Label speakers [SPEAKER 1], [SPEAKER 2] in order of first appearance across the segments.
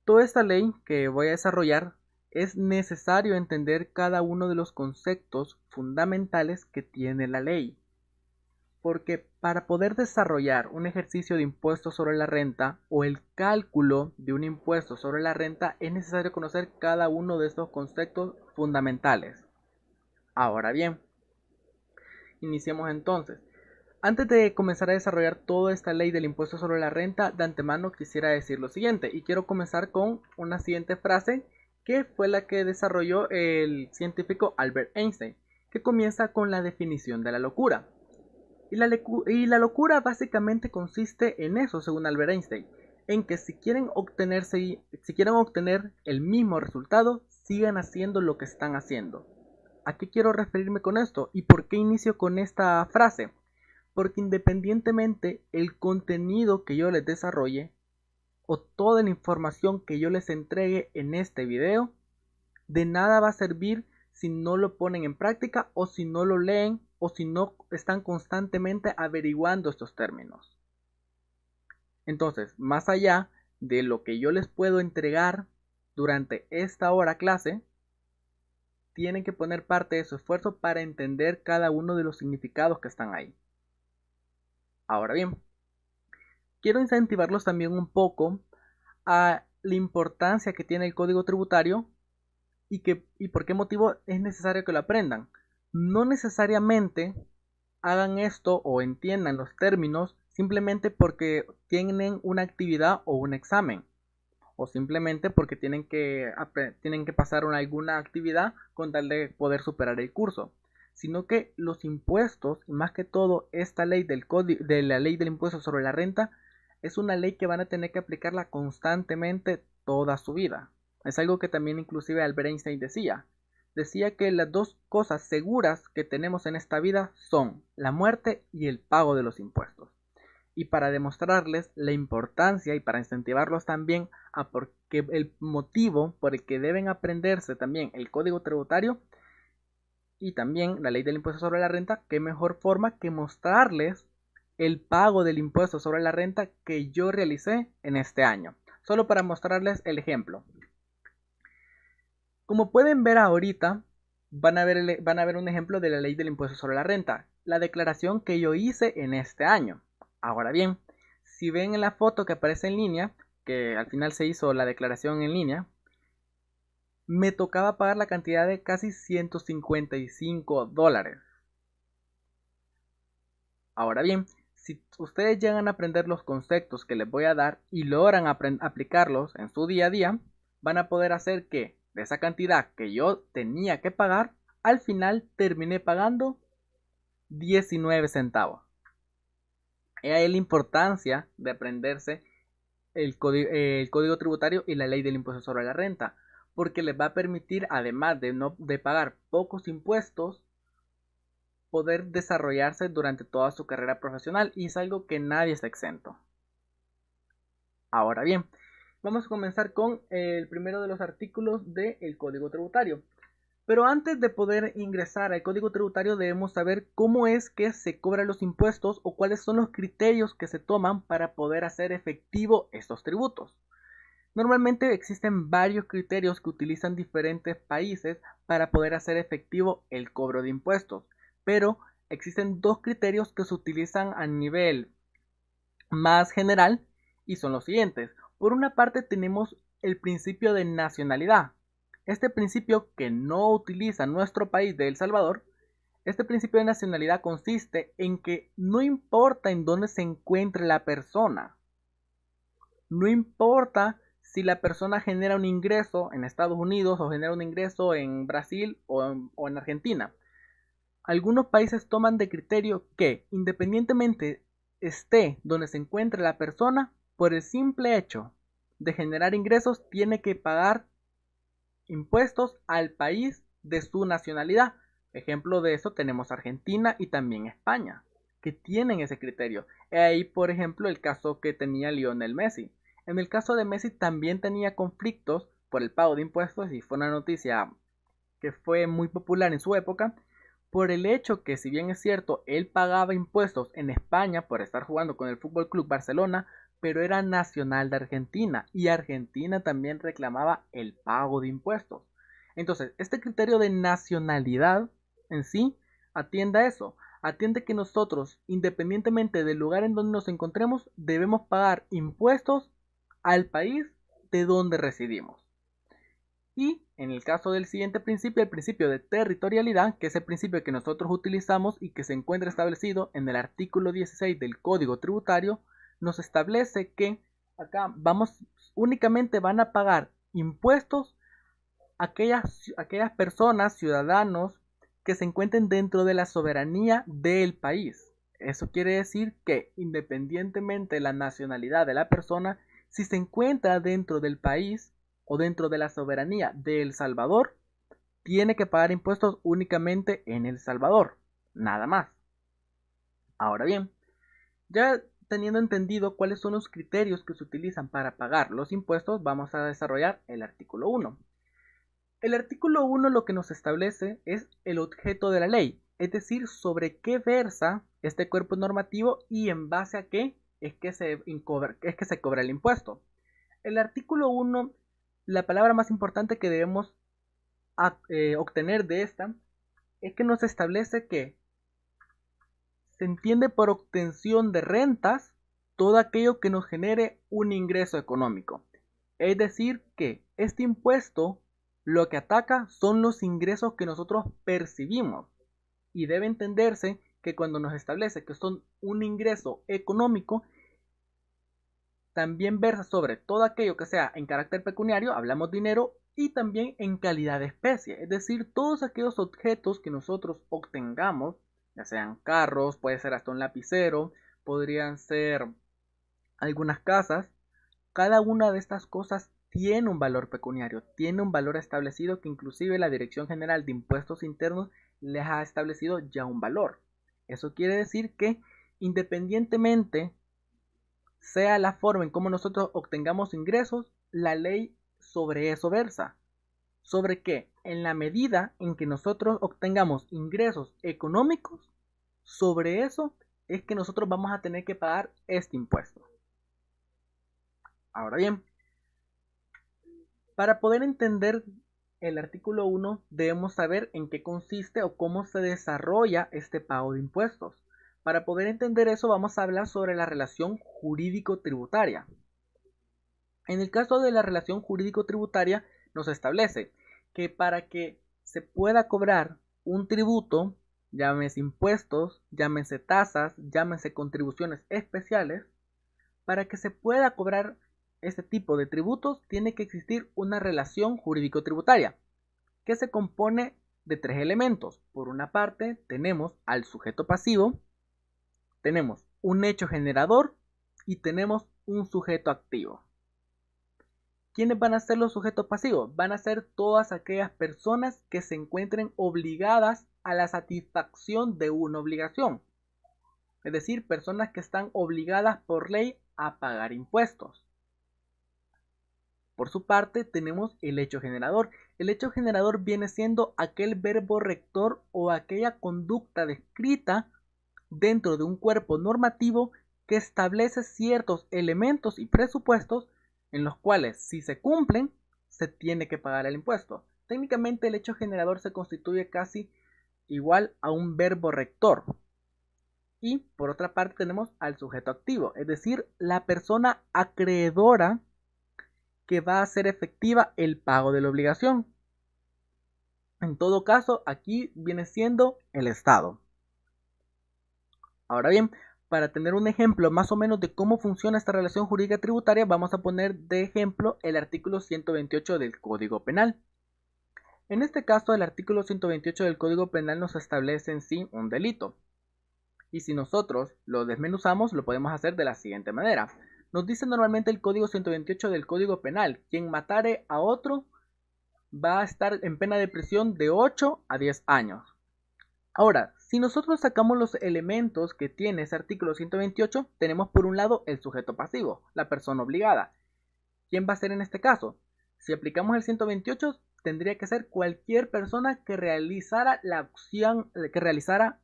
[SPEAKER 1] toda esta ley que voy a desarrollar es necesario entender cada uno de los conceptos fundamentales que tiene la ley. Porque para poder desarrollar un ejercicio de impuesto sobre la renta o el cálculo de un impuesto sobre la renta es necesario conocer cada uno de estos conceptos fundamentales. Ahora bien, iniciemos entonces. Antes de comenzar a desarrollar toda esta ley del impuesto sobre la renta, de antemano quisiera decir lo siguiente, y quiero comenzar con una siguiente frase que fue la que desarrolló el científico Albert Einstein, que comienza con la definición de la locura. Y la locura básicamente consiste en eso, según Albert Einstein, en que si quieren obtener el mismo resultado, sigan haciendo lo que están haciendo. ¿A qué quiero referirme con esto? ¿Y por qué inicio con esta frase? Porque independientemente el contenido que yo les desarrolle o toda la información que yo les entregue en este video, de nada va a servir si no lo ponen en práctica o si no lo leen o si no están constantemente averiguando estos términos. Entonces, más allá de lo que yo les puedo entregar durante esta hora clase, tienen que poner parte de su esfuerzo para entender cada uno de los significados que están ahí. Ahora bien, quiero incentivarlos también un poco a la importancia que tiene el código tributario y por qué motivo es necesario que lo aprendan. No necesariamente hagan esto o entiendan los términos simplemente porque tienen una actividad o un examen, o simplemente porque tienen que pasar alguna actividad con tal de poder superar el curso, sino que los impuestos, y más que todo esta ley de la ley del impuesto sobre la renta, es una ley que van a tener que aplicarla constantemente toda su vida. Es algo que también inclusive Albert Einstein decía que las dos cosas seguras que tenemos en esta vida son la muerte y el pago de los impuestos. Y para demostrarles la importancia y para incentivarlos también a porque el motivo por el que deben aprenderse también el código tributario y también la ley del impuesto sobre la renta, qué mejor forma que mostrarles el pago del impuesto sobre la renta que yo realicé en este año. Solo para mostrarles el ejemplo. Como pueden ver ahorita, van a ver un ejemplo de la ley del impuesto sobre la renta, la declaración que yo hice en este año. Ahora bien, si ven en la foto que aparece en línea, que al final se hizo la declaración en línea, me tocaba pagar la cantidad de casi $155. Ahora bien, si ustedes llegan a aprender los conceptos que les voy a dar y logran aplicarlos en su día a día, van a poder hacer que de esa cantidad que yo tenía que pagar, al final terminé pagando 19 centavos. He ahí la importancia de aprenderse el código tributario y la ley del impuesto sobre la renta, porque les va a permitir, además de pagar pocos impuestos, poder desarrollarse durante toda su carrera profesional, y es algo que nadie está exento. Ahora bien, vamos a comenzar con el primero de los artículos del Código Tributario. Pero antes de poder ingresar al Código Tributario debemos saber cómo es que se cobran los impuestos o cuáles son los criterios que se toman para poder hacer efectivo estos tributos. Normalmente existen varios criterios que utilizan diferentes países para poder hacer efectivo el cobro de impuestos, pero existen dos criterios que se utilizan a nivel más general y son los siguientes. Por una parte tenemos el principio de nacionalidad. Este principio que no utiliza nuestro país de El Salvador, este principio de nacionalidad consiste en que no importa en dónde se encuentre la persona, no importa si la persona genera un ingreso en Estados Unidos o genera un ingreso en Brasil o en Argentina. Algunos países toman de criterio que, independientemente esté donde se encuentre la persona, por el simple hecho de generar ingresos, tiene que pagar impuestos al país de su nacionalidad. Ejemplo de eso tenemos Argentina y también España, que tienen ese criterio. Ahí, por ejemplo, el caso que tenía Lionel Messi. En el caso de Messi también tenía conflictos por el pago de impuestos y fue una noticia que fue muy popular en su época, por el hecho que, si bien es cierto, él pagaba impuestos en España por estar jugando con el Fútbol Club Barcelona, pero era nacional de Argentina y Argentina también reclamaba el pago de impuestos. Entonces, este criterio de nacionalidad en sí atiende a eso, atiende que nosotros, independientemente del lugar en donde nos encontremos, debemos pagar impuestos al país de donde residimos. Y en el caso del siguiente principio, el principio de territorialidad, que es el principio que nosotros utilizamos y que se encuentra establecido en el artículo 16 del Código Tributario, nos establece que acá únicamente van a pagar impuestos aquellas personas, ciudadanos, que se encuentren dentro de la soberanía del país. Eso quiere decir que independientemente de la nacionalidad de la persona, si se encuentra dentro del país o dentro de la soberanía de El Salvador, tiene que pagar impuestos únicamente en El Salvador, nada más. Ahora bien, ya teniendo entendido cuáles son los criterios que se utilizan para pagar los impuestos, vamos a desarrollar el artículo 1. El artículo 1 lo que nos establece es el objeto de la ley, es decir, sobre qué versa este cuerpo normativo y en base a qué es que se cobra el impuesto. El artículo 1, la palabra más importante que debemos obtener de esta es que nos establece que se entiende por obtención de rentas todo aquello que nos genere un ingreso económico. Es decir, que este impuesto lo que ataca son los ingresos que nosotros percibimos. Y debe entenderse que cuando nos establece que son un ingreso económico, también versa sobre todo aquello que sea en carácter pecuniario, hablamos dinero, y también en calidad de especie, es decir, todos aquellos objetos que nosotros obtengamos, ya sean carros, puede ser hasta un lapicero, podrían ser algunas casas, cada una de estas cosas tiene un valor pecuniario, tiene un valor establecido que inclusive la Dirección General de Impuestos Internos les ha establecido ya un valor. Eso quiere decir que independientemente sea la forma en cómo nosotros obtengamos ingresos, la ley sobre eso versa. ¿Sobre qué? En la medida en que nosotros obtengamos ingresos económicos, sobre eso es que nosotros vamos a tener que pagar este impuesto. Ahora bien, para poder entender el artículo 1 debemos saber en qué consiste o cómo se desarrolla este pago de impuestos. Para poder entender eso vamos a hablar sobre la relación jurídico-tributaria. En el caso de la relación jurídico-tributaria nos establece que para que se pueda cobrar un tributo, llámese impuestos, llámese tasas, llámese contribuciones especiales, para que se pueda cobrar este tipo de tributos tiene que existir una relación jurídico-tributaria que se compone de tres elementos. Por una parte tenemos al sujeto pasivo, tenemos un hecho generador y tenemos un sujeto activo. ¿Quiénes van a ser los sujetos pasivos? Van a ser todas aquellas personas que se encuentren obligadas a la satisfacción de una obligación. Es decir, personas que están obligadas por ley a pagar impuestos. Por su parte, tenemos el hecho generador. El hecho generador viene siendo aquel verbo rector o aquella conducta descrita dentro de un cuerpo normativo que establece ciertos elementos y presupuestos en los cuales, si se cumplen, se tiene que pagar el impuesto. Técnicamente, el hecho generador se constituye casi igual a un verbo rector. Y por otra parte tenemos al sujeto activo, es decir, la persona acreedora que va a hacer efectiva el pago de la obligación. En todo caso, aquí viene siendo el Estado. Ahora bien, para tener un ejemplo más o menos de cómo funciona esta relación jurídica tributaria, vamos a poner de ejemplo el artículo 128 del Código Penal. En este caso, el artículo 128 del Código Penal nos establece en sí un delito. Y si nosotros lo desmenuzamos, lo podemos hacer de la siguiente manera. Nos dice normalmente el código 128 del Código Penal, quien matare a otro va a estar en pena de prisión de 8 a 10 años. Ahora, si nosotros sacamos los elementos que tiene ese artículo 128, tenemos por un lado el sujeto pasivo, la persona obligada. ¿Quién va a ser en este caso? Si aplicamos el 128, tendría que ser cualquier persona que realizara la acción, que realizara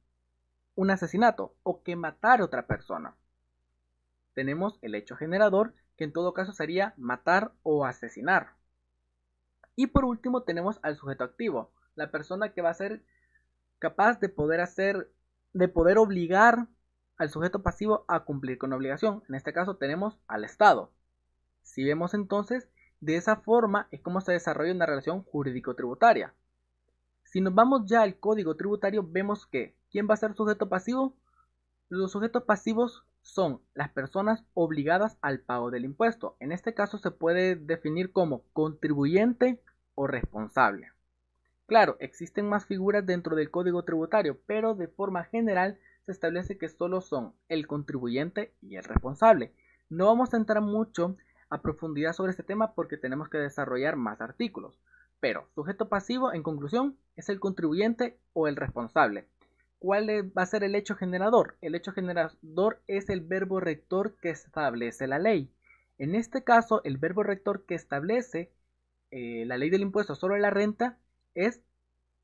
[SPEAKER 1] un asesinato o que matara a otra persona. tenemos el hecho generador, que en todo caso sería matar o asesinar. Y por último tenemos al sujeto activo, la persona que va a ser capaz de poder obligar al sujeto pasivo a cumplir con la obligación. En este caso tenemos al Estado. Si vemos entonces, de esa forma es como se desarrolla una relación jurídico-tributaria. Si nos vamos ya al código tributario, vemos que ¿quién va a ser sujeto pasivo? Los sujetos pasivos son las personas obligadas al pago del impuesto. En este caso se puede definir como contribuyente o responsable. Claro, existen más figuras dentro del código tributario, pero de forma general se establece que solo son el contribuyente y el responsable. No vamos a entrar mucho a profundidad sobre este tema porque tenemos que desarrollar más artículos. Pero sujeto pasivo, en conclusión, es el contribuyente o el responsable. ¿Cuál va a ser el hecho generador? El hecho generador es el verbo rector que establece la ley. En este caso, el verbo rector que establece la ley del impuesto sobre la renta es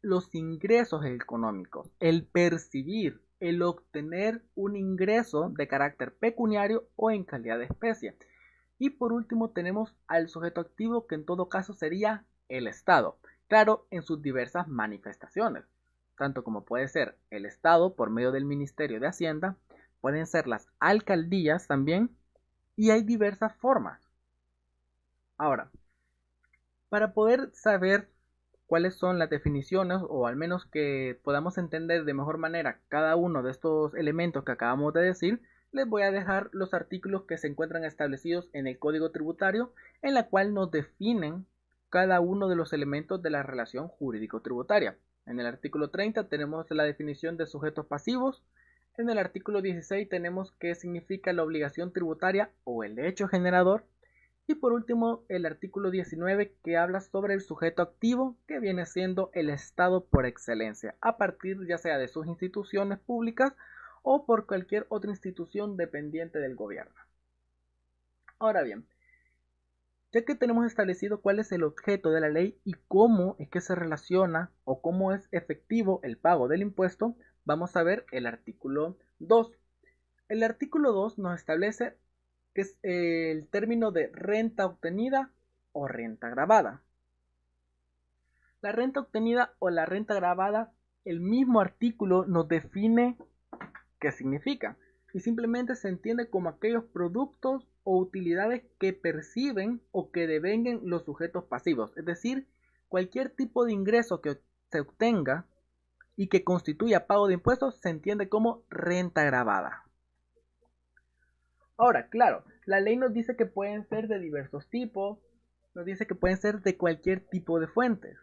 [SPEAKER 1] los ingresos económicos, el percibir, el obtener un ingreso de carácter pecuniario o en calidad de especie. Y por último tenemos al sujeto activo, que en todo caso sería el Estado, claro, en sus diversas manifestaciones, tanto como puede ser el Estado por medio del Ministerio de Hacienda, pueden ser las alcaldías también, y hay diversas formas. Ahora, para poder saber cuáles son las definiciones, o al menos que podamos entender de mejor manera cada uno de estos elementos que acabamos de decir, les voy a dejar los artículos que se encuentran establecidos en el Código Tributario, en la cual nos definen cada uno de los elementos de la relación jurídico-tributaria. En el artículo 30 tenemos la definición de sujetos pasivos. En el artículo 16 tenemos qué significa la obligación tributaria o el hecho generador. Y por último, el artículo 19, que habla sobre el sujeto activo, que viene siendo el Estado por excelencia, a partir ya sea de sus instituciones públicas o por cualquier otra institución dependiente del gobierno. Ahora bien, ya que tenemos establecido cuál es el objeto de la ley y cómo es que se relaciona o cómo es efectivo el pago del impuesto, vamos a ver el artículo 2. El artículo 2 nos establece que es el término de renta obtenida o renta gravada. La renta obtenida o la renta gravada, el mismo artículo nos define qué significa, y simplemente se entiende como aquellos productos o utilidades que perciben o que devengan los sujetos pasivos, es decir, cualquier tipo de ingreso que se obtenga y que constituya pago de impuestos se entiende como renta gravada. Ahora, claro, la ley nos dice que pueden ser de diversos tipos, nos dice que pueden ser de cualquier tipo de fuentes.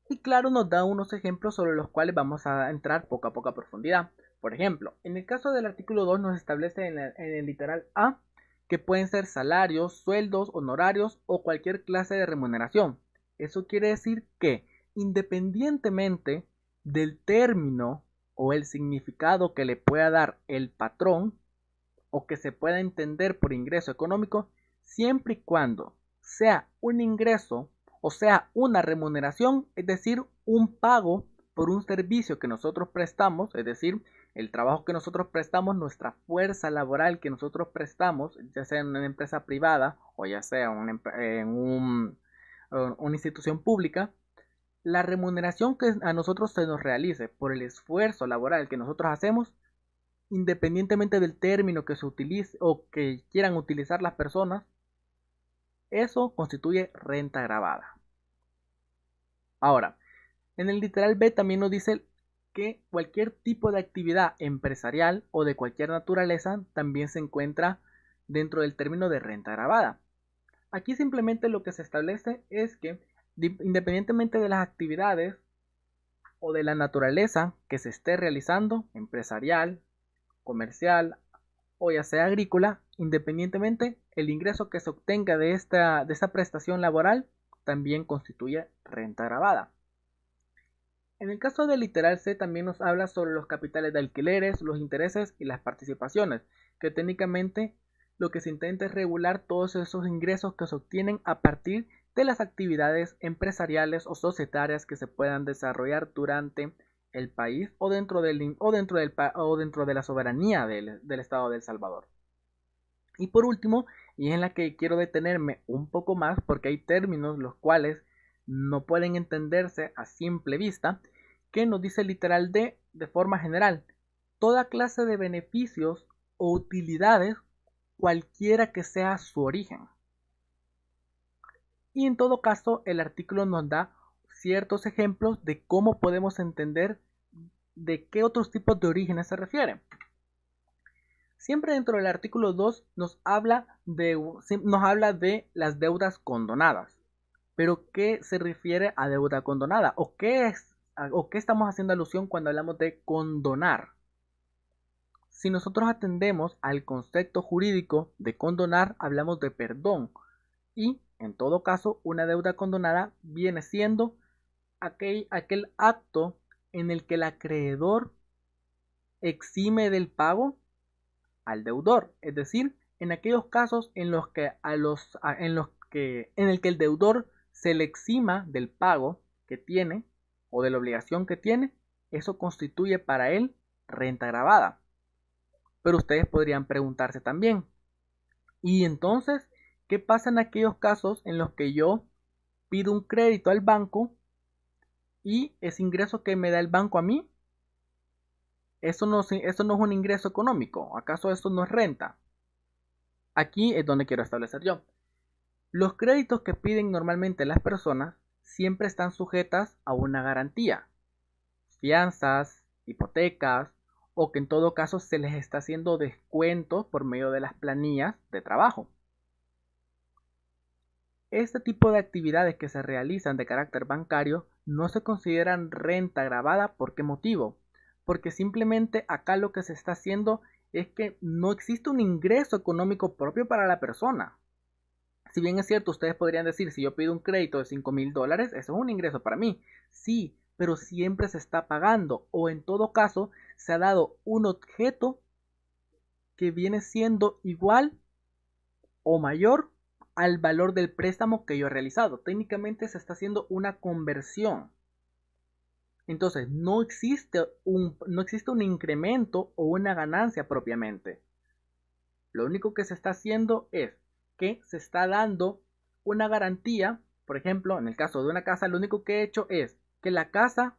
[SPEAKER 1] Y claro, nos da unos ejemplos sobre los cuales vamos a entrar poco a poco a profundidad. Por ejemplo, en el caso del artículo 2 nos establece en el literal A que pueden ser salarios, sueldos, honorarios o cualquier clase de remuneración. Eso quiere decir que independientemente del término o el significado que le pueda dar el patrón, o que se pueda entender por ingreso económico, siempre y cuando sea un ingreso o sea una remuneración, es decir, un pago por un servicio que nosotros prestamos, es decir, el trabajo que nosotros prestamos, nuestra fuerza laboral que nosotros prestamos, ya sea en una empresa privada o ya sea en una institución pública, la remuneración que a nosotros se nos realice por el esfuerzo laboral que nosotros hacemos, independientemente del término que se utilice o que quieran utilizar las personas, eso constituye renta gravada. Ahora, en el literal B también nos dice que cualquier tipo de actividad empresarial o de cualquier naturaleza también se encuentra dentro del término de renta gravada. Aquí simplemente lo que se establece es que independientemente de las actividades o de la naturaleza que se esté realizando, empresarial, comercial o ya sea agrícola, independientemente, el ingreso que se obtenga de esta prestación laboral también constituye renta gravada. En el caso del literal C también nos habla sobre los capitales de alquileres, los intereses y las participaciones, que técnicamente lo que se intenta es regular todos esos ingresos que se obtienen a partir de las actividades empresariales o societarias que se puedan desarrollar durante el país o dentro de la soberanía del Estado de El Salvador. Y por último, y es en la que quiero detenerme un poco más porque hay términos los cuales no pueden entenderse a simple vista, que nos dice literal de forma general, toda clase de beneficios o utilidades cualquiera que sea su origen. Y en todo caso, el artículo nos da ciertos ejemplos de cómo podemos entender de qué otros tipos de orígenes se refieren. Siempre dentro del artículo 2 nos habla de las deudas condonadas. Pero ¿qué se refiere a deuda condonada? ¿O qué estamos haciendo alusión cuando hablamos de condonar? Si nosotros atendemos al concepto jurídico de condonar, hablamos de perdón. Y, en todo caso, una deuda condonada viene siendo aquel acto en el que el acreedor exime del pago al deudor, es decir, en aquellos casos en los que en el que el deudor se le exima del pago que tiene o de la obligación que tiene, eso constituye para él renta gravada. Pero ustedes podrían preguntarse también, ¿y entonces qué pasa en aquellos casos en los que yo pido un crédito al banco y ese ingreso que me da el banco a mí, eso no es un ingreso económico? ¿Acaso eso no es renta? Aquí es donde quiero establecer yo. Los créditos que piden normalmente las personas siempre están sujetas a una garantía, fianzas, hipotecas, o que en todo caso se les está haciendo descuentos por medio de las planillas de trabajo. Este tipo de actividades que se realizan de carácter bancario no se consideran renta gravada. ¿Por qué motivo? Porque simplemente acá lo que se está haciendo es que no existe un ingreso económico propio para la persona. Si bien es cierto, ustedes podrían decir, si yo pido un crédito de $5,000, eso es un ingreso para mí. Sí, pero siempre se está pagando, o en todo caso, se ha dado un objeto que viene siendo igual o mayor al valor del préstamo que yo he realizado. Técnicamente se está haciendo una conversión. Entonces, no existe un incremento o una ganancia propiamente. Lo único que se está haciendo es que se está dando una garantía. Por ejemplo, en el caso de una casa, lo único que he hecho es que la casa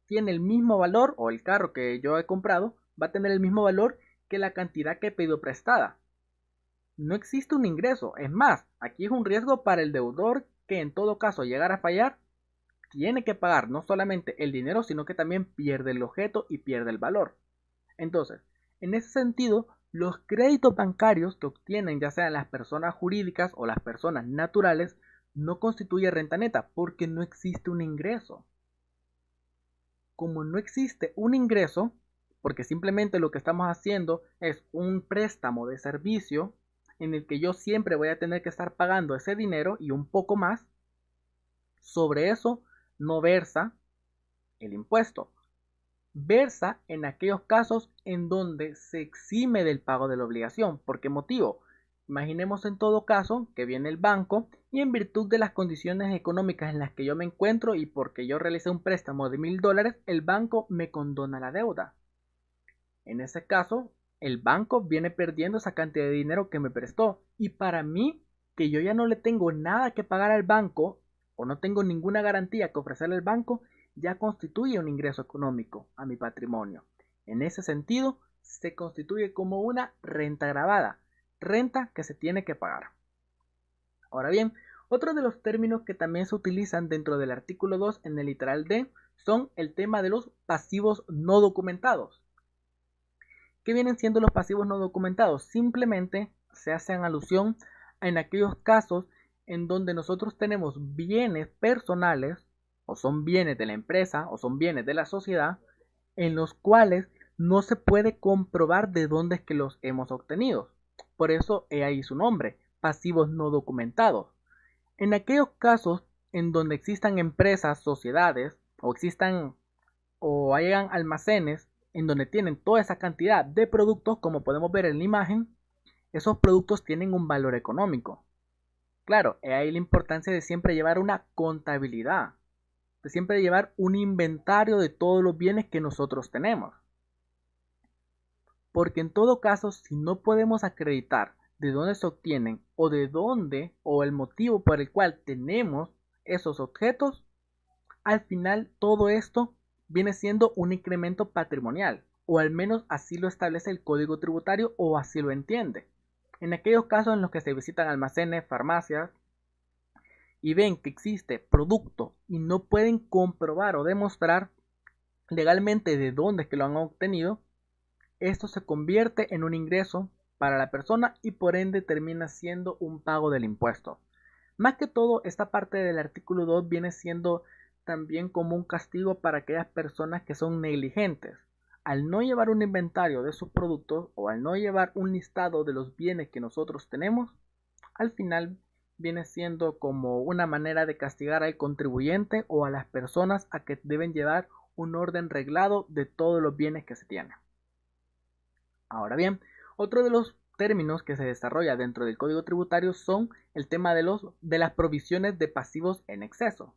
[SPEAKER 1] tiene el mismo valor, o el carro que yo he comprado va a tener el mismo valor que la cantidad que he pedido prestada. No existe un ingreso. Es más, aquí es un riesgo para el deudor que en todo caso llegara a fallar, tiene que pagar no solamente el dinero, sino que también pierde el objeto y pierde el valor. Entonces, en ese sentido, los créditos bancarios que obtienen ya sean las personas jurídicas o las personas naturales no constituye renta neta porque no existe un ingreso. Como no existe un ingreso, porque simplemente lo que estamos haciendo es un préstamo de servicio en el que yo siempre voy a tener que estar pagando ese dinero y un poco más, sobre eso no versa el impuesto. Versa en aquellos casos en donde se exime del pago de la obligación. ¿Por qué motivo? Imaginemos en todo caso que viene el banco y en virtud de las condiciones económicas en las que yo me encuentro y porque yo realicé un préstamo de $1,000, el banco me condona la deuda. En ese caso, el banco viene perdiendo esa cantidad de dinero que me prestó. Y para mí, que yo ya no le tengo nada que pagar al banco o no tengo ninguna garantía que ofrecerle al banco, ya constituye un ingreso económico a mi patrimonio. En ese sentido, se constituye como una renta gravada, renta que se tiene que pagar. Ahora bien, otro de los términos que también se utilizan dentro del artículo 2 en el literal D son el tema de los pasivos no documentados. ¿Qué vienen siendo los pasivos no documentados? Simplemente se hacen alusión en aquellos casos en donde nosotros tenemos bienes personales, o son bienes de la empresa, o son bienes de la sociedad, en los cuales no se puede comprobar de dónde es que los hemos obtenido. Por eso he ahí su nombre, pasivos no documentados. En aquellos casos en donde existan empresas, sociedades, o hayan almacenes en donde tienen toda esa cantidad de productos, como podemos ver en la imagen, esos productos tienen un valor económico. Claro, ahí la importancia de siempre llevar una contabilidad, de siempre llevar un inventario de todos los bienes que nosotros tenemos. Porque en todo caso, si no podemos acreditar de dónde se obtienen o de dónde o el motivo por el cual tenemos esos objetos, al final todo esto viene siendo un incremento patrimonial, o al menos así lo establece el Código Tributario o así lo entiende. En aquellos casos en los que se visitan almacenes, farmacias y ven que existe producto y no pueden comprobar o demostrar legalmente de dónde es que lo han obtenido, esto se convierte en un ingreso para la persona y por ende termina siendo un pago del impuesto. Más que todo, esta parte del artículo 2 viene siendo también como un castigo para aquellas personas que son negligentes. Al no llevar un inventario de sus productos o al no llevar un listado de los bienes que nosotros tenemos, al final viene siendo como una manera de castigar al contribuyente o a las personas a que deben llevar un orden reglado de todos los bienes que se tienen. Ahora bien, otro de los términos que se desarrolla dentro del Código Tributario son el tema de las provisiones de pasivos en exceso.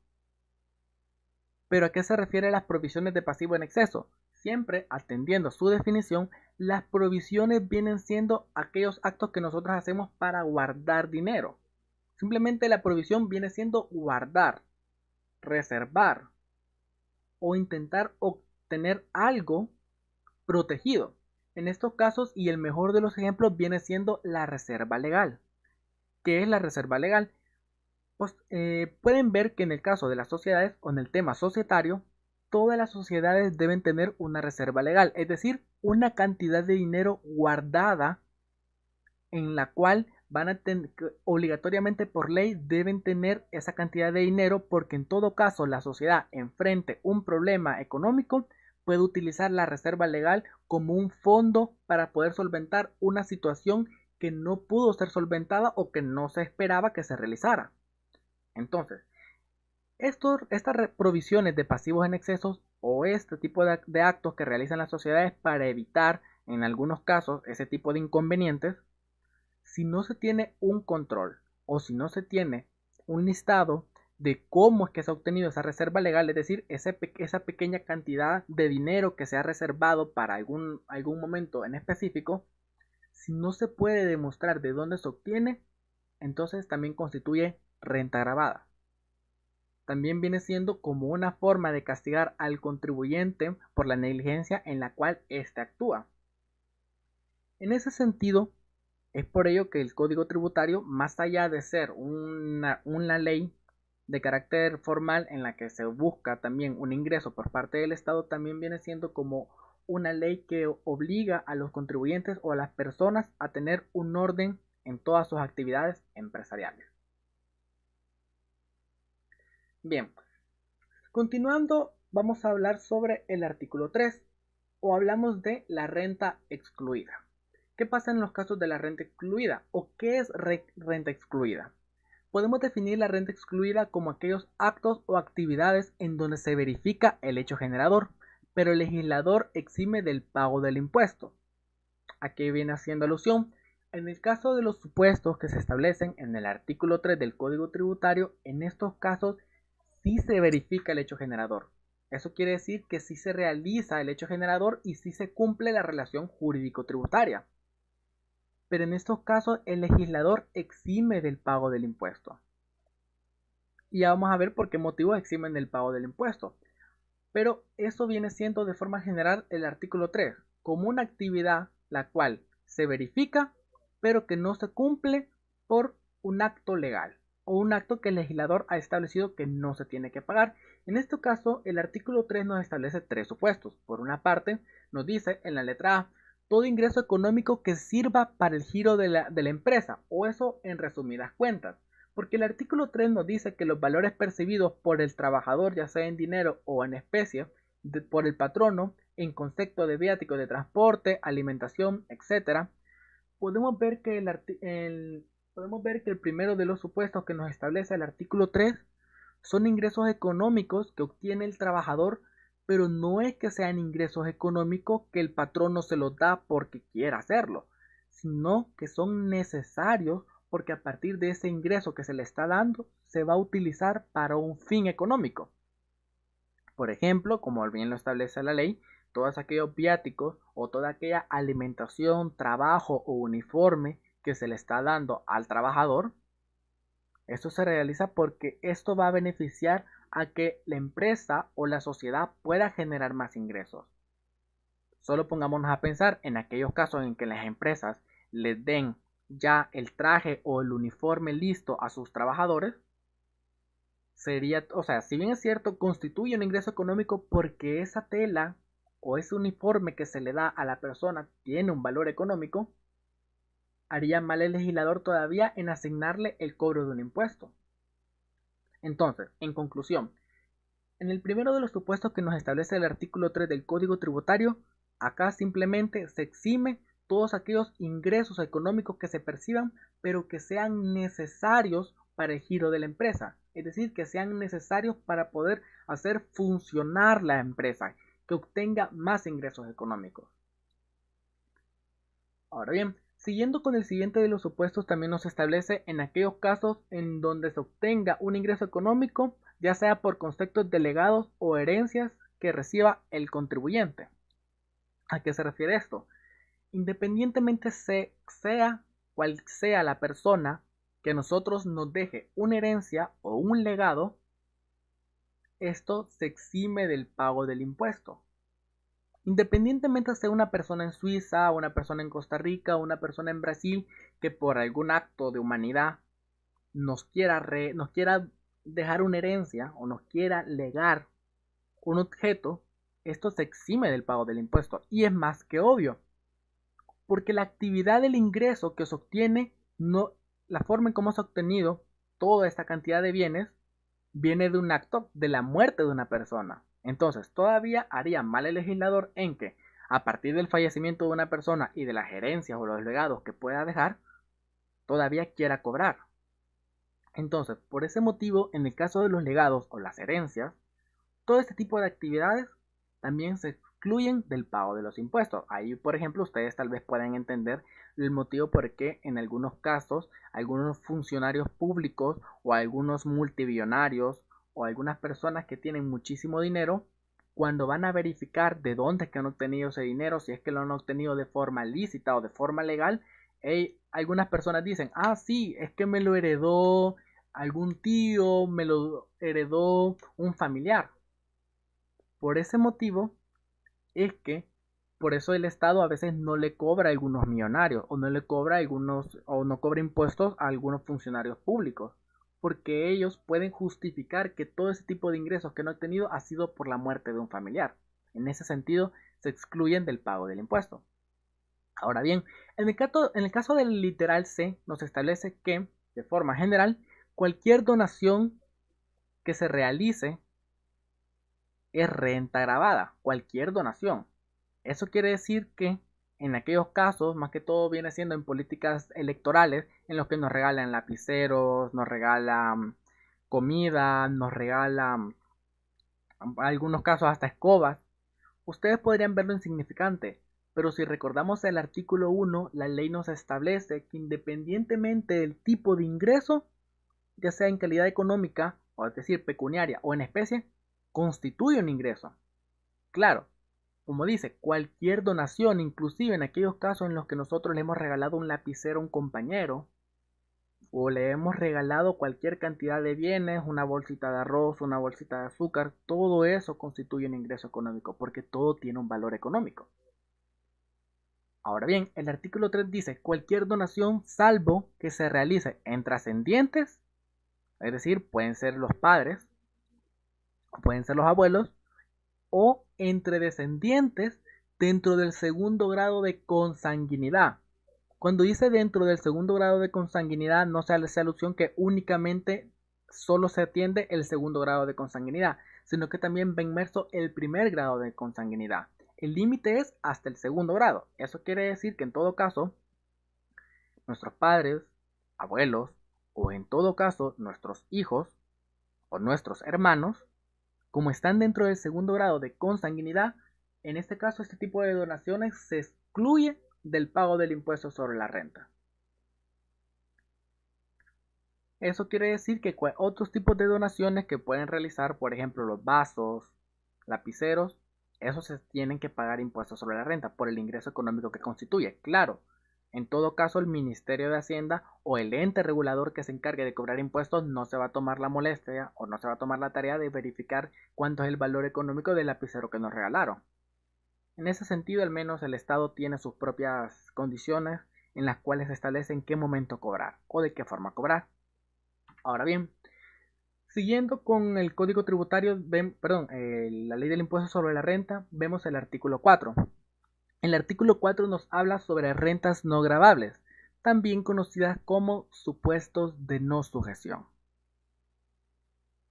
[SPEAKER 1] ¿Pero a qué se refiere las provisiones de pasivo en exceso? Siempre atendiendo a su definición, las provisiones vienen siendo aquellos actos que nosotros hacemos para guardar dinero. Simplemente la provisión viene siendo guardar, reservar o intentar obtener algo protegido. En estos casos, y el mejor de los ejemplos viene siendo la reserva legal. ¿Qué es la reserva legal? Pues pueden ver que en el caso de las sociedades o en el tema societario, todas las sociedades deben tener una reserva legal, es decir, una cantidad de dinero guardada en la cual van a tener, obligatoriamente por ley deben tener esa cantidad de dinero porque en todo caso la sociedad enfrente un problema económico puede utilizar la reserva legal como un fondo para poder solventar una situación que no pudo ser solventada o que no se esperaba que se realizara. Entonces, estas provisiones de pasivos en excesos o este tipo de actos que realizan las sociedades para evitar en algunos casos ese tipo de inconvenientes, si no se tiene un control o si no se tiene un listado de cómo es que se ha obtenido esa reserva legal, es decir, esa pequeña cantidad de dinero que se ha reservado para algún momento en específico, si no se puede demostrar de dónde se obtiene, entonces también constituye renta agravada. También viene siendo como una forma de castigar al contribuyente por la negligencia en la cual éste actúa. En ese sentido, es por ello que el Código Tributario, más allá de ser una ley de carácter formal en la que se busca también un ingreso por parte del Estado, también viene siendo como una ley que obliga a los contribuyentes o a las personas a tener un orden en todas sus actividades empresariales. Bien, continuando, vamos a hablar sobre el artículo 3 o hablamos de la renta excluida. ¿Qué pasa en los casos de la renta excluida? ¿O qué es renta excluida? Podemos definir la renta excluida como aquellos actos o actividades en donde se verifica el hecho generador, pero el legislador exime del pago del impuesto. ¿A qué viene haciendo alusión? En el caso de los supuestos que se establecen en el artículo 3 del Código Tributario, en estos casos sí se verifica el hecho generador. Eso quiere decir que sí se realiza el hecho generador y sí se cumple la relación jurídico-tributaria. Pero en estos casos el legislador exime del pago del impuesto. Y ya vamos a ver por qué motivo eximen del pago del impuesto. Pero eso viene siendo de forma general el artículo 3, como una actividad la cual se verifica, pero que no se cumple por un acto legal o un acto que el legislador ha establecido que no se tiene que pagar. En este caso, el artículo 3 nos establece tres supuestos. Por una parte, nos dice en la letra A, todo ingreso económico que sirva para el giro de la empresa, o eso en resumidas cuentas. Porque el artículo 3 nos dice que los valores percibidos por el trabajador, ya sea en dinero o en especie, por el patrono, en concepto de viático de transporte, alimentación, etc., podemos ver que el primero de los supuestos que nos establece el artículo 3 son ingresos económicos que obtiene el trabajador, pero no es que sean ingresos económicos que el patrono se los da porque quiera hacerlo, sino que son necesarios porque a partir de ese ingreso que se le está dando se va a utilizar para un fin económico. Por ejemplo, como bien lo establece la ley, todos aquellos viáticos o toda aquella alimentación, trabajo o uniforme que se le está dando al trabajador, esto se realiza porque esto va a beneficiar a que la empresa o la sociedad pueda generar más ingresos. Solo pongámonos a pensar en aquellos casos en que las empresas les den ya el traje o el uniforme listo a sus trabajadores. Sería, o sea, si bien es cierto, constituye un ingreso económico porque esa tela o ese uniforme que se le da a la persona tiene un valor económico, haría mal el legislador todavía en asignarle el cobro de un impuesto. Entonces, en conclusión, en el primero de los supuestos que nos establece el artículo 3 del Código Tributario, acá simplemente se exime todos aquellos ingresos económicos que se perciban, pero que sean necesarios para el giro de la empresa. Es decir, que sean necesarios para poder hacer funcionar la empresa, que obtenga más ingresos económicos. Ahora bien, siguiendo con el siguiente de los supuestos, también nos establece en aquellos casos en donde se obtenga un ingreso económico, ya sea por conceptos delegados o herencias que reciba el contribuyente. ¿A qué se refiere esto? Independientemente sea cual sea la persona que nosotros nos deje una herencia o un legado, esto se exime del pago del impuesto. Independientemente sea una persona en Suiza, una persona en Costa Rica, una persona en Brasil, que por algún acto de humanidad nos quiera dejar una herencia o nos quiera legar un objeto, esto se exime del pago del impuesto. Y es más que obvio, porque la actividad del ingreso que se obtiene, no, la forma en cómo se ha obtenido toda esta cantidad de bienes, viene de un acto de la muerte de una persona. Entonces, todavía haría mal el legislador en que, a partir del fallecimiento de una persona y de las herencias o los legados que pueda dejar, todavía quiera cobrar. Entonces, por ese motivo, en el caso de los legados o las herencias, todo este tipo de actividades también se excluyen del pago de los impuestos. Ahí, por ejemplo, ustedes tal vez puedan entender el motivo por qué en algunos casos algunos funcionarios públicos o algunos multimillonarios o algunas personas que tienen muchísimo dinero, cuando van a verificar de dónde es que han obtenido ese dinero, si es que lo han obtenido de forma lícita o de forma legal, algunas personas dicen, ah, sí, es que me lo heredó algún tío, me lo heredó un familiar. Por ese motivo es que por eso el Estado a veces no le cobra a algunos millonarios o no le cobra o no cobra impuestos a algunos funcionarios públicos, porque ellos pueden justificar que todo ese tipo de ingresos que no han tenido ha sido por la muerte de un familiar. En ese sentido, se excluyen del pago del impuesto. Ahora bien, en el caso del literal C, nos establece que, de forma general, cualquier donación que se realice es renta gravada, cualquier donación. Eso quiere decir que en aquellos casos, más que todo viene siendo en políticas electorales, en los que nos regalan lapiceros, nos regalan comida, nos regalan, en algunos casos hasta escobas, ustedes podrían verlo insignificante, pero si recordamos el artículo 1, la ley nos establece que independientemente del tipo de ingreso, ya sea en calidad económica, o es decir, pecuniaria o en especie, constituye un ingreso. Claro, como dice, cualquier donación, inclusive en aquellos casos en los que nosotros le hemos regalado un lapicero a un compañero, o le hemos regalado cualquier cantidad de bienes, una bolsita de arroz, una bolsita de azúcar, todo eso constituye un ingreso económico, porque todo tiene un valor económico. Ahora bien, el artículo 3 dice, cualquier donación salvo que se realice en trascendientes, es decir, pueden ser los padres, o pueden ser los abuelos, o entre descendientes dentro del segundo grado de consanguinidad. Cuando dice dentro del segundo grado de consanguinidad, no se hace alusión que únicamente solo se atiende el segundo grado de consanguinidad, sino que también va inmerso el primer grado de consanguinidad. El límite es hasta el segundo grado. Eso quiere decir que en todo caso, nuestros padres, abuelos, o en todo caso nuestros hijos o nuestros hermanos, como están dentro del segundo grado de consanguinidad, en este caso este tipo de donaciones se excluye del pago del impuesto sobre la renta. Eso quiere decir que otros tipos de donaciones que pueden realizar, por ejemplo los vasos, lapiceros, esos se tienen que pagar impuestos sobre la renta por el ingreso económico que constituye. Claro, En todo caso, el Ministerio de Hacienda o el ente regulador que se encargue de cobrar impuestos no se va a tomar la molestia o no se va a tomar la tarea de verificar cuánto es el valor económico del lapicero que nos regalaron. En ese sentido, al menos el Estado tiene sus propias condiciones en las cuales se establece en qué momento cobrar o de qué forma cobrar. Ahora bien, siguiendo con el Código Tributario, la Ley del Impuesto sobre la Renta, vemos el artículo 4. El artículo 4 nos habla sobre rentas no gravables, también conocidas como supuestos de no sujeción.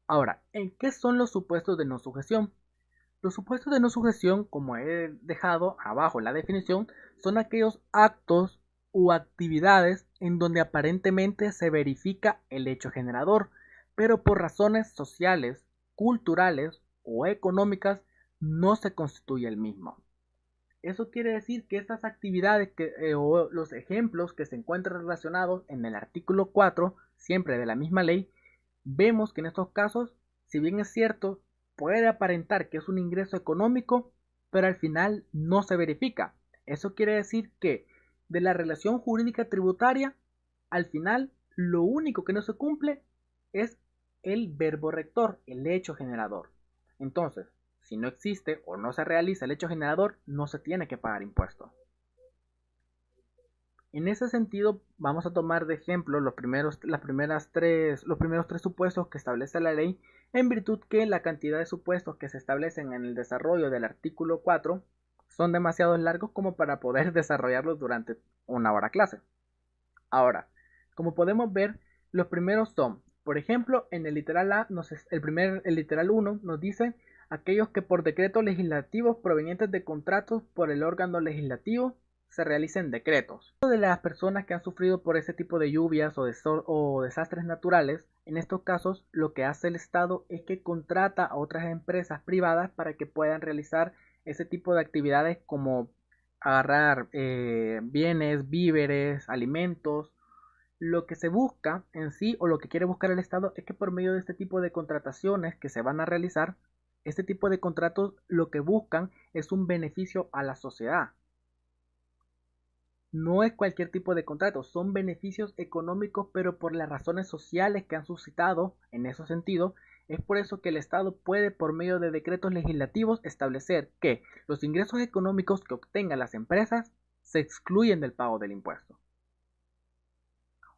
[SPEAKER 1] Ahora, ¿en qué son los supuestos de no sujeción? Los supuestos de no sujeción, como he dejado abajo en la definición, son aquellos actos u actividades en donde aparentemente se verifica el hecho generador, pero por razones sociales, culturales o económicas no se constituye el mismo. Eso quiere decir que estas actividades o los ejemplos que se encuentran relacionados en el artículo 4, siempre de la misma ley, vemos que en estos casos, si bien es cierto, puede aparentar que es un ingreso económico, pero al final no se verifica. Eso quiere decir que de la relación jurídica tributaria, al final lo único que no se cumple es el verbo rector, el hecho generador. Entonces, si no existe o no se realiza el hecho generador, no se tiene que pagar impuesto. En ese sentido, vamos a tomar de ejemplo los primeros tres supuestos que establece la ley, en virtud que la cantidad de supuestos que se establecen en el desarrollo del artículo 4 son demasiado largos como para poder desarrollarlos durante una hora clase. Ahora, como podemos ver, los primeros son, por ejemplo, en el literal A, el literal 1 nos dice aquellos que por decretos legislativos provenientes de contratos por el órgano legislativo se realicen decretos. De las personas que han sufrido por ese tipo de lluvias o desastres naturales, en estos casos lo que hace el Estado es que contrata a otras empresas privadas para que puedan realizar ese tipo de actividades como agarrar bienes, víveres, alimentos. Lo que se busca en sí o lo que quiere buscar el Estado es que por medio de este tipo de contrataciones que se van a realizar, este tipo de contratos lo que buscan es un beneficio a la sociedad. No es cualquier tipo de contrato, son beneficios económicos, pero por las razones sociales que han suscitado en ese sentido, es por eso que el Estado puede, por medio de decretos legislativos, establecer que los ingresos económicos que obtengan las empresas se excluyen del pago del impuesto.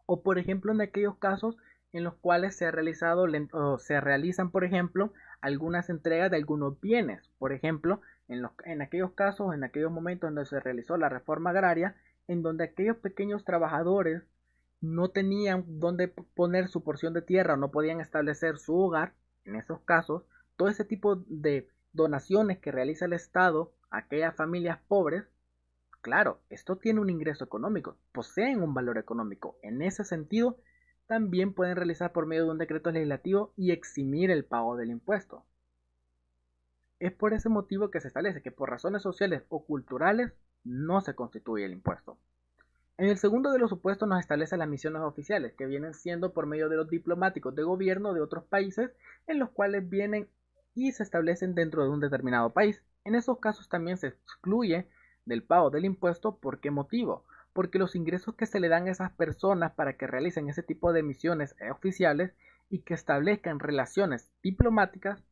[SPEAKER 1] O por ejemplo en aquellos casos en los cuales se realizan, por ejemplo, algunas entregas de algunos bienes. Por ejemplo, en aquellos casos, en aquellos momentos donde se realizó la reforma agraria, en donde aquellos pequeños trabajadores no tenían dónde poner su porción de tierra o no podían establecer su hogar, en esos casos, todo ese tipo de donaciones que realiza el Estado a aquellas familias pobres, claro, esto tiene un ingreso económico, poseen un valor económico. En ese sentido, también pueden realizar por medio de un decreto legislativo y eximir el pago del impuesto. Es por ese motivo que se establece que por razones sociales o culturales no se constituye el impuesto. En el segundo de los supuestos nos establece las misiones oficiales, que vienen siendo por medio de los diplomáticos de gobierno de otros países, en los cuales vienen y se establecen dentro de un determinado país. En esos casos también se excluye del pago del impuesto. ¿Por qué motivo? Porque los ingresos que se le dan a esas personas para que realicen ese tipo de misiones oficiales y que establezcan relaciones diplomáticas,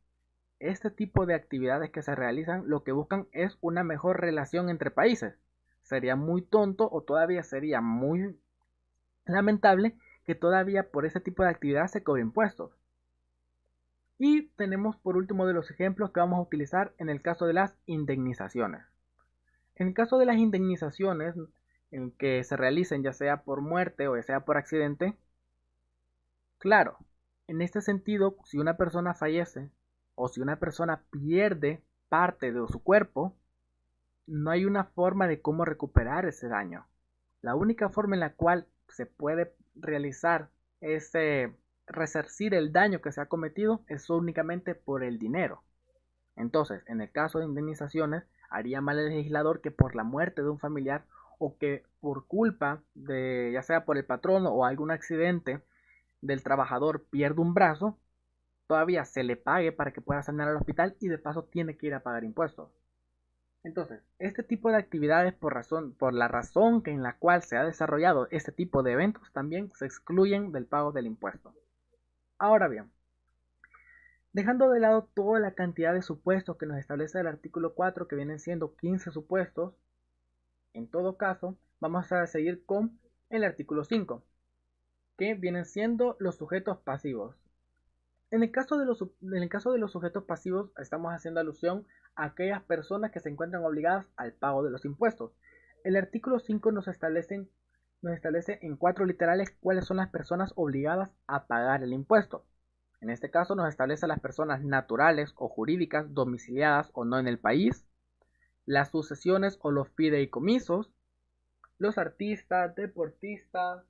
[SPEAKER 1] este tipo de actividades que se realizan lo que buscan es una mejor relación entre países. Sería muy tonto o todavía sería muy lamentable que todavía por ese tipo de actividad se cobre impuestos. Y tenemos por último de los ejemplos que vamos a utilizar en el caso de las indemnizaciones. En el caso de las indemnizaciones en que se realicen ya sea por muerte o ya sea por accidente, claro, en este sentido, si una persona fallece o si una persona pierde parte de su cuerpo, no hay una forma de cómo recuperar ese daño. La única forma en la cual se puede realizar ese resarcir el daño que se ha cometido es únicamente por el dinero. Entonces, en el caso de indemnizaciones, haría mal el legislador que por la muerte de un familiar o que por culpa de, ya sea por el patrono o algún accidente del trabajador pierde un brazo, todavía se le pague para que pueda salir al hospital y de paso tiene que ir a pagar impuestos. Entonces, este tipo de actividades por la razón en la cual se ha desarrollado este tipo de eventos también se excluyen del pago del impuesto. Ahora bien, dejando de lado toda la cantidad de supuestos que nos establece el artículo 4, que vienen siendo 15 supuestos, en todo caso, vamos a seguir con el artículo 5, que vienen siendo los sujetos pasivos. En el caso de los sujetos pasivos, estamos haciendo alusión a aquellas personas que se encuentran obligadas al pago de los impuestos. El artículo 5 nos establece en 4 literales cuáles son las personas obligadas a pagar el impuesto. En este caso nos establece a las personas naturales o jurídicas domiciliadas o no en el país, las sucesiones o los fideicomisos, los artistas, deportistas,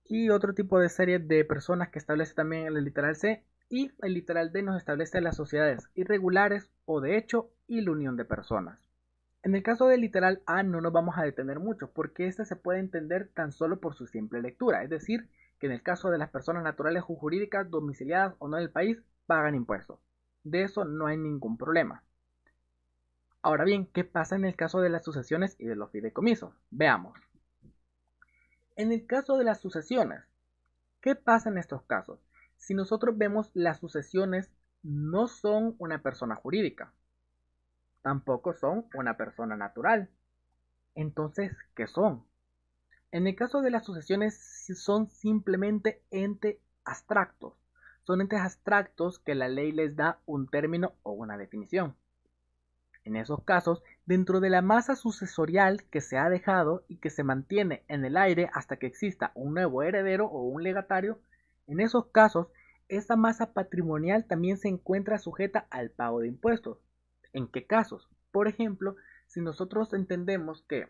[SPEAKER 1] y otro tipo de serie de personas que establece también el literal C, y el literal D nos establece las sociedades irregulares o de hecho y la unión de personas. En el caso del literal A no nos vamos a detener mucho porque este se puede entender tan solo por su simple lectura, es decir, que en el caso de las personas naturales o jurídicas domiciliadas o no en el país pagan impuestos. De eso no hay ningún problema. Ahora bien, ¿qué pasa en el caso de las sucesiones y de los fideicomisos? Veamos. En el caso de las sucesiones, ¿qué pasa en estos casos? Si nosotros vemos, las sucesiones no son una persona jurídica, tampoco son una persona natural. Entonces, ¿qué son? En el caso de las sucesiones son simplemente entes abstractos. Son entes abstractos que la ley les da un término o una definición. En esos casos, dentro de la masa sucesorial que se ha dejado y que se mantiene en el aire hasta que exista un nuevo heredero o un legatario, en esos casos, esa masa patrimonial también se encuentra sujeta al pago de impuestos. ¿En qué casos? Por ejemplo, si nosotros entendemos que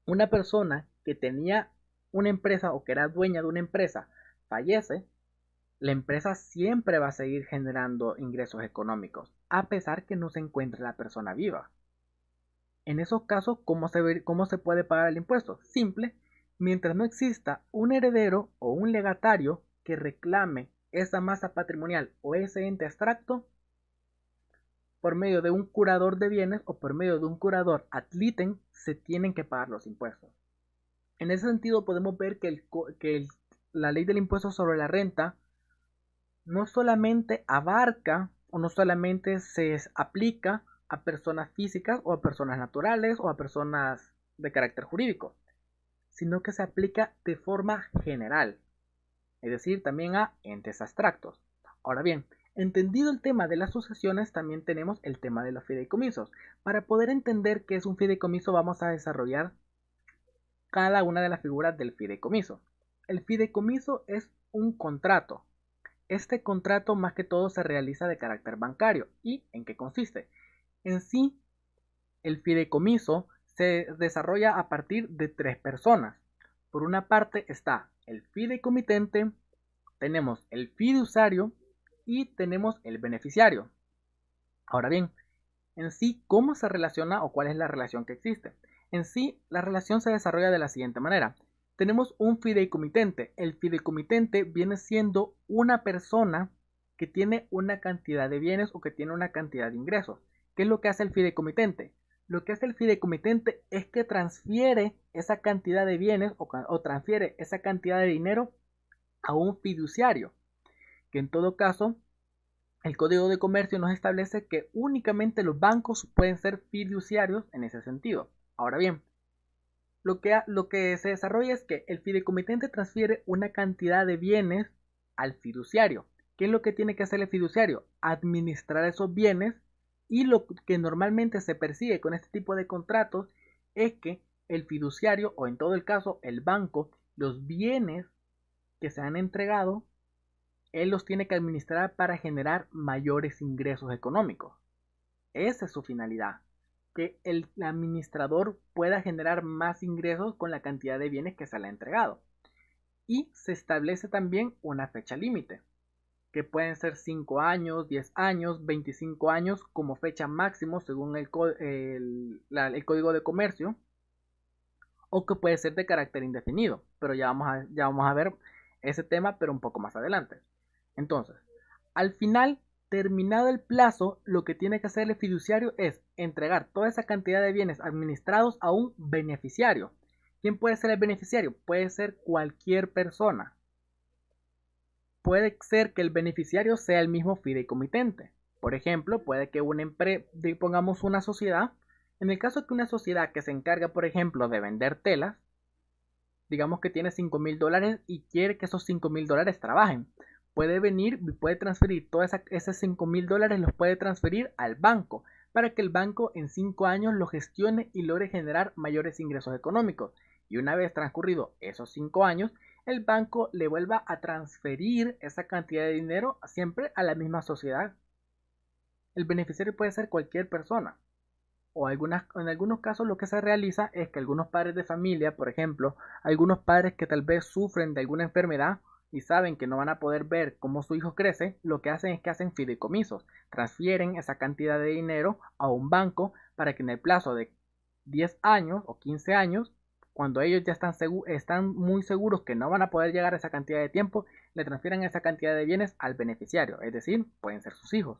[SPEAKER 1] una persona que tenía una empresa o que era dueña de una empresa fallece, la empresa siempre va a seguir generando ingresos económicos, a pesar que no se encuentre la persona viva. En esos casos, ¿cómo se puede pagar el impuesto? Simple, mientras no exista un heredero o un legatario que reclame esa masa patrimonial o ese ente abstracto, por medio de un curador de bienes o por medio de un curador ad litem, se tienen que pagar los impuestos. En ese sentido, podemos ver que la ley del impuesto sobre la renta no solamente abarca o no solamente se aplica a personas físicas o a personas naturales o a personas de carácter jurídico, sino que se aplica de forma general, es decir, también a entes abstractos. Ahora bien, entendido el tema de las sucesiones, también tenemos el tema de los fideicomisos. Para poder entender qué es un fideicomiso, vamos a desarrollar cada una de las figuras del fideicomiso. El fideicomiso es un contrato. Este contrato más que todo se realiza de carácter bancario. ¿Y en qué consiste? En sí, el fideicomiso se desarrolla a partir de 3 personas. Por una parte está el fideicomitente, tenemos el fiduciario y tenemos el beneficiario. Ahora bien, en sí, ¿cómo se relaciona o cuál es la relación que existe? En sí, la relación se desarrolla de la siguiente manera. Tenemos un fideicomitente. El fideicomitente viene siendo una persona que tiene una cantidad de bienes o que tiene una cantidad de ingresos. ¿Qué es lo que hace el fideicomitente? Lo que hace el fideicomitente es que transfiere esa cantidad de bienes o transfiere esa cantidad de dinero a un fiduciario, que en todo caso el Código de Comercio nos establece que únicamente los bancos pueden ser fiduciarios en ese sentido. Ahora bien, lo que se desarrolla es que el fideicomitente transfiere una cantidad de bienes al fiduciario. ¿Qué es lo que tiene que hacer el fiduciario? Administrar esos bienes, y lo que normalmente se persigue con este tipo de contratos es que el fiduciario, o en todo el caso el banco, los bienes que se han entregado, él los tiene que administrar para generar mayores ingresos económicos. Esa es su finalidad, que el administrador pueda generar más ingresos con la cantidad de bienes que se le ha entregado. Y se establece también una fecha límite, que pueden ser 5 años, 10 años, 25 años como fecha máximo según el Código de Comercio, o que puede ser de carácter indefinido, pero ya vamos a ver ese tema, pero un poco más adelante. Entonces, al final, terminado el plazo, lo que tiene que hacer el fiduciario es entregar toda esa cantidad de bienes administrados a un beneficiario. ¿Quién puede ser el beneficiario? Puede ser cualquier persona. Puede ser que el beneficiario sea el mismo fideicomitente. Por ejemplo, puede que pongamos una sociedad. En el caso de que una sociedad que se encarga, por ejemplo, de vender telas, digamos que tiene $5,000 y quiere que esos $5,000 trabajen. Puede venir y puede transferir todos esos $5,000, los puede transferir al banco para que el banco en 5 años lo gestione y logre generar mayores ingresos económicos. Y una vez transcurridos esos 5 años, el banco le vuelva a transferir esa cantidad de dinero siempre a la misma sociedad. El beneficiario puede ser cualquier persona. En algunos casos lo que se realiza es que algunos padres de familia, por ejemplo, algunos padres que tal vez sufren de alguna enfermedad y saben que no van a poder ver cómo su hijo crece, lo que hacen es que hacen fideicomisos, transfieren esa cantidad de dinero a un banco para que en el plazo de 10 años o 15 años, cuando ellos ya están muy seguros que no van a poder llegar a esa cantidad de tiempo, le transfieran esa cantidad de bienes al beneficiario, es decir, pueden ser sus hijos.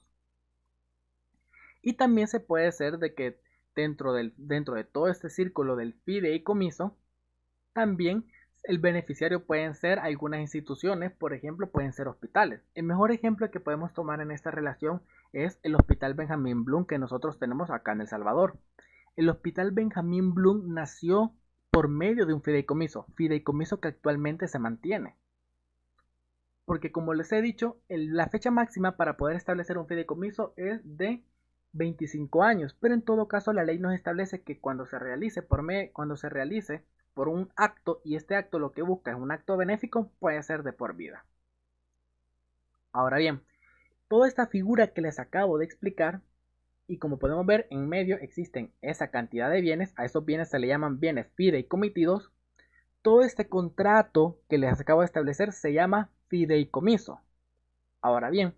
[SPEAKER 1] Y también se puede ser de que dentro de todo este círculo del fideicomiso, también el beneficiario pueden ser algunas instituciones, por ejemplo, pueden ser hospitales. El mejor ejemplo que podemos tomar en esta relación es el Hospital Benjamín Bloom que nosotros tenemos acá en El Salvador. El Hospital Benjamín Bloom nació por medio de un fideicomiso que actualmente se mantiene. Porque como les he dicho, la fecha máxima para poder establecer un fideicomiso es de 25 años, pero en todo caso la ley nos establece que cuando se realice por un acto, y este acto lo que busca es un acto benéfico, puede ser de por vida. Ahora bien, toda esta figura que les acabo de explicar, y como podemos ver en medio existen esa cantidad de bienes, a esos bienes se le llaman bienes fideicomitidos. Todo este contrato que les acabo de establecer se llama fideicomiso. Ahora bien,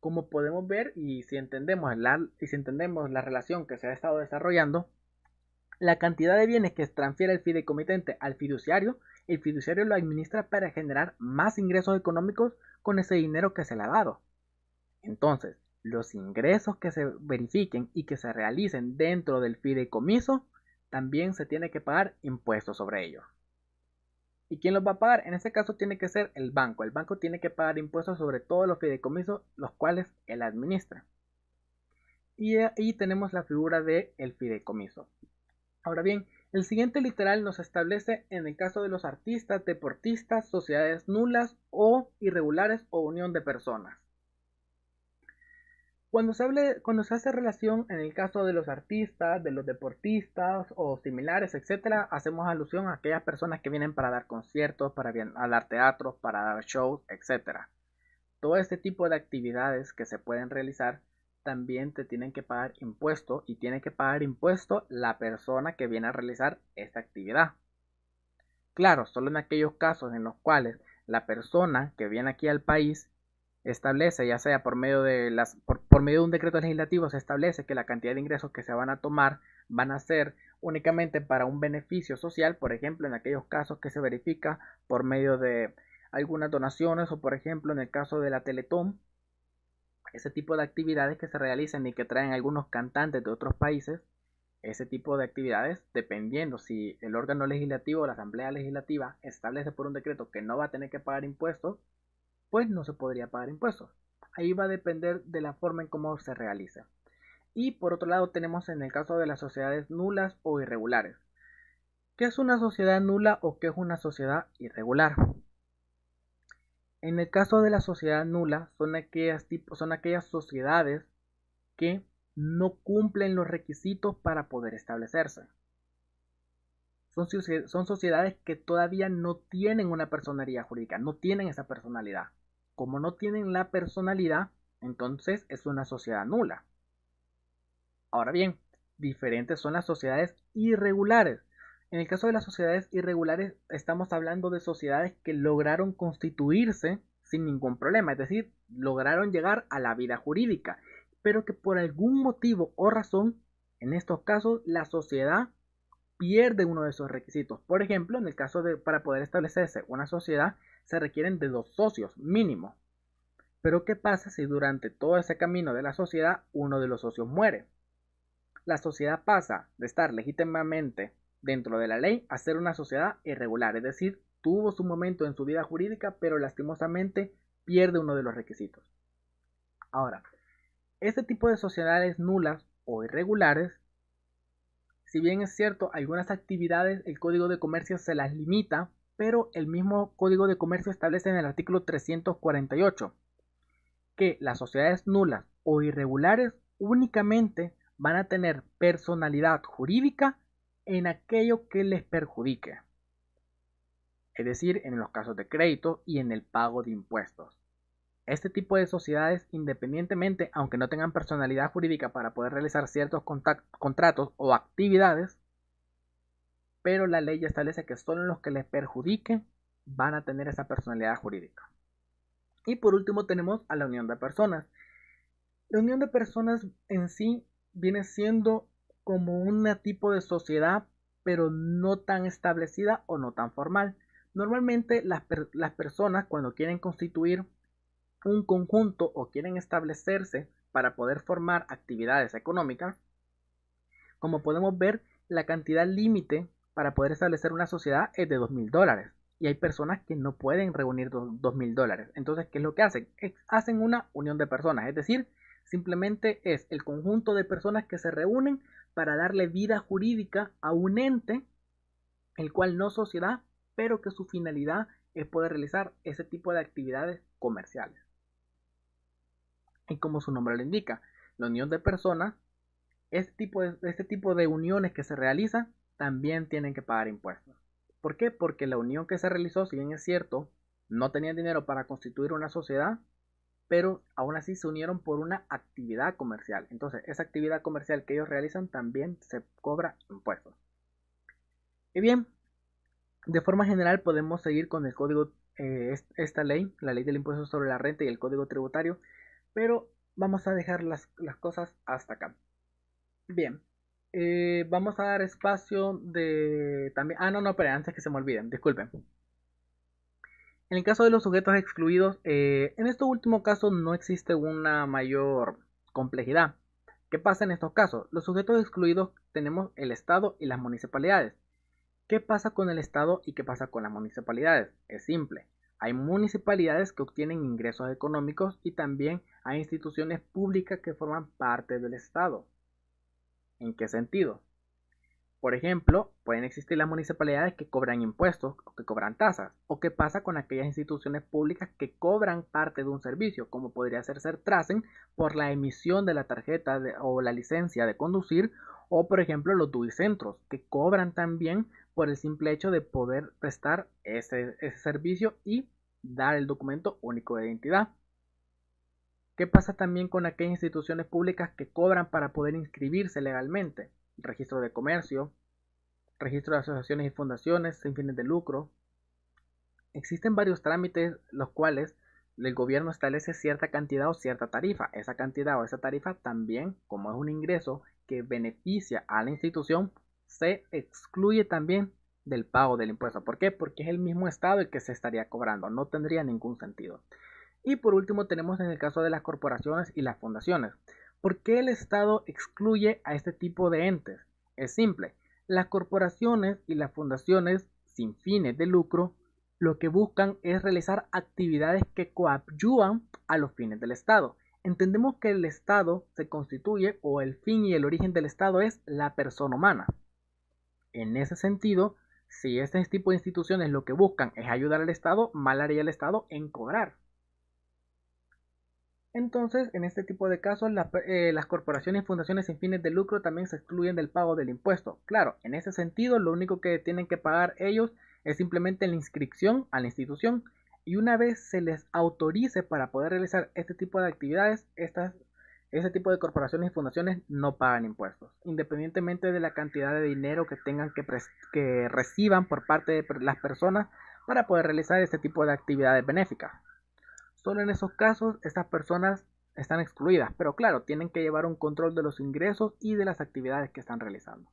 [SPEAKER 1] como podemos ver y si entendemos la relación que se ha estado desarrollando, la cantidad de bienes que transfiere el fideicomitente al fiduciario, el fiduciario lo administra para generar más ingresos económicos con ese dinero que se le ha dado. Entonces, los ingresos que se verifiquen y que se realicen dentro del fideicomiso, también se tiene que pagar impuestos sobre ellos. ¿Y quién los va a pagar? En este caso tiene que ser el banco. El banco tiene que pagar impuestos sobre todos los fideicomisos, los cuales él administra. Y ahí tenemos la figura del fideicomiso. Ahora bien, el siguiente literal nos establece en el caso de los artistas, deportistas, sociedades nulas o irregulares o unión de personas. Cuando se hace relación en el caso de los artistas, de los deportistas o similares, etcétera, hacemos alusión a aquellas personas que vienen para dar conciertos, para dar teatros, para dar shows, etcétera. Todo este tipo de actividades que se pueden realizar también te tienen que pagar impuesto y tiene que pagar impuesto la persona que viene a realizar esta actividad. Claro, solo en aquellos casos en los cuales la persona que viene aquí al país establece, ya sea por medio de por medio de un decreto legislativo, se establece que la cantidad de ingresos que se van a tomar van a ser únicamente para un beneficio social, por ejemplo, en aquellos casos que se verifica por medio de algunas donaciones o por ejemplo en el caso de la Teletón, ese tipo de actividades que se realizan y que traen algunos cantantes de otros países, ese tipo de actividades, dependiendo si el órgano legislativo o la asamblea legislativa establece por un decreto que no va a tener que pagar impuestos, pues no se podría pagar impuestos. Ahí va a depender de la forma en cómo se realiza. Y por otro lado tenemos en el caso de las sociedades nulas o irregulares. ¿Qué es una sociedad nula o qué es una sociedad irregular? En el caso de la sociedad nula son aquellas sociedades que no cumplen los requisitos para poder establecerse. Son sociedades que todavía no tienen una personalidad jurídica, no tienen esa personalidad. Como no tienen la personalidad, entonces es una sociedad nula. Ahora bien, diferentes son las sociedades irregulares. En el caso de las sociedades irregulares, estamos hablando de sociedades que lograron constituirse sin ningún problema, es decir, lograron llegar a la vida jurídica, pero que por algún motivo o razón, en estos casos, la sociedad pierde uno de esos requisitos. Por ejemplo, en el caso de para poder establecerse una sociedad, se requieren de 2 socios mínimo. Pero ¿qué pasa si durante todo ese camino de la sociedad uno de los socios muere? la sociedad pasa de estar legítimamente dentro de la ley a ser una sociedad irregular, es decir, tuvo su momento en su vida jurídica, pero lastimosamente pierde uno de los requisitos. Ahora, este tipo de sociedades nulas o irregulares, si bien es cierto, algunas actividades el Código de Comercio se las limita, pero el mismo Código de Comercio establece en el artículo 348 que las sociedades nulas o irregulares únicamente van a tener personalidad jurídica en aquello que les perjudique, es decir, en los casos de crédito y en el pago de impuestos. Este tipo de sociedades, independientemente, aunque no tengan personalidad jurídica para poder realizar ciertos contratos o actividades, pero la ley establece que solo los que les perjudiquen van a tener esa personalidad jurídica. Y por último tenemos a la unión de personas. La unión de personas en sí viene siendo como un tipo de sociedad, pero no tan establecida o no tan formal. Normalmente las personas cuando quieren constituir un conjunto o quieren establecerse para poder formar actividades económicas, como podemos ver, la cantidad límite para poder establecer una sociedad es de $2,000. Y hay personas que no pueden reunir $2,000. Entonces, ¿qué es lo que hacen? Hacen una unión de personas, es decir, simplemente es el conjunto de personas que se reúnen para darle vida jurídica a un ente, el cual no es sociedad, pero que su finalidad es poder realizar ese tipo de actividades comerciales. Y como su nombre lo indica, la unión de personas, este tipo de uniones que se realizan también tienen que pagar impuestos. ¿Por qué? Porque la unión que se realizó, si bien es cierto, no tenían dinero para constituir una sociedad, pero aún así se unieron por una actividad comercial. Entonces, esa actividad comercial que ellos realizan también se cobra impuestos. Y bien, de forma general podemos seguir con el código, esta ley, la ley del impuesto sobre la renta y el código tributario, pero vamos a dejar las cosas hasta acá. Bien, vamos a dar espacio de también... Ah, no, pero antes que se me olviden, disculpen. En el caso de los sujetos excluidos, en este último caso no existe una mayor complejidad. ¿Qué pasa en estos casos? Los sujetos excluidos tenemos el Estado y las municipalidades. ¿Qué pasa con el Estado y qué pasa con las municipalidades? Es simple. Hay municipalidades que obtienen ingresos económicos y también hay instituciones públicas que forman parte del Estado. ¿En qué sentido? Por ejemplo, pueden existir las municipalidades que cobran impuestos o que cobran tasas. ¿O qué pasa con aquellas instituciones públicas que cobran parte de un servicio, como podría ser Sertracen por la emisión de la tarjeta o la licencia de conducir? O por ejemplo los duicentros, que cobran también por el simple hecho de poder prestar ese servicio y dar el documento único de identidad. ¿Qué pasa también con aquellas instituciones públicas que cobran para poder inscribirse legalmente? El registro de comercio, registro de asociaciones y fundaciones sin fines de lucro. Existen varios trámites los cuales el gobierno establece cierta cantidad o cierta tarifa. Esa cantidad o esa tarifa también, como es un ingreso que beneficia a la institución, se excluye también del pago del impuesto. ¿Por qué? Porque es el mismo Estado el que se estaría cobrando. No tendría ningún sentido. Y por último tenemos en el caso de las corporaciones y las fundaciones. ¿Por qué el Estado excluye a este tipo de entes? Es simple. Las corporaciones y las fundaciones sin fines de lucro lo que buscan es realizar actividades que coadyuvan a los fines del Estado. Entendemos que el Estado se constituye o el fin y el origen del Estado es la persona humana. En ese sentido, si este tipo de instituciones lo que buscan es ayudar al Estado, mal haría el Estado en cobrar. Entonces, en este tipo de casos, las corporaciones y fundaciones sin fines de lucro también se excluyen del pago del impuesto. Claro, en ese sentido, lo único que tienen que pagar ellos es simplemente la inscripción a la institución y una vez se les autorice para poder realizar este tipo de actividades, ese tipo de corporaciones y fundaciones no pagan impuestos, independientemente de la cantidad de dinero que tengan que reciban por parte de las personas para poder realizar este tipo de actividades benéficas. Solo en esos casos estas personas están excluidas, pero claro, tienen que llevar un control de los ingresos y de las actividades que están realizando.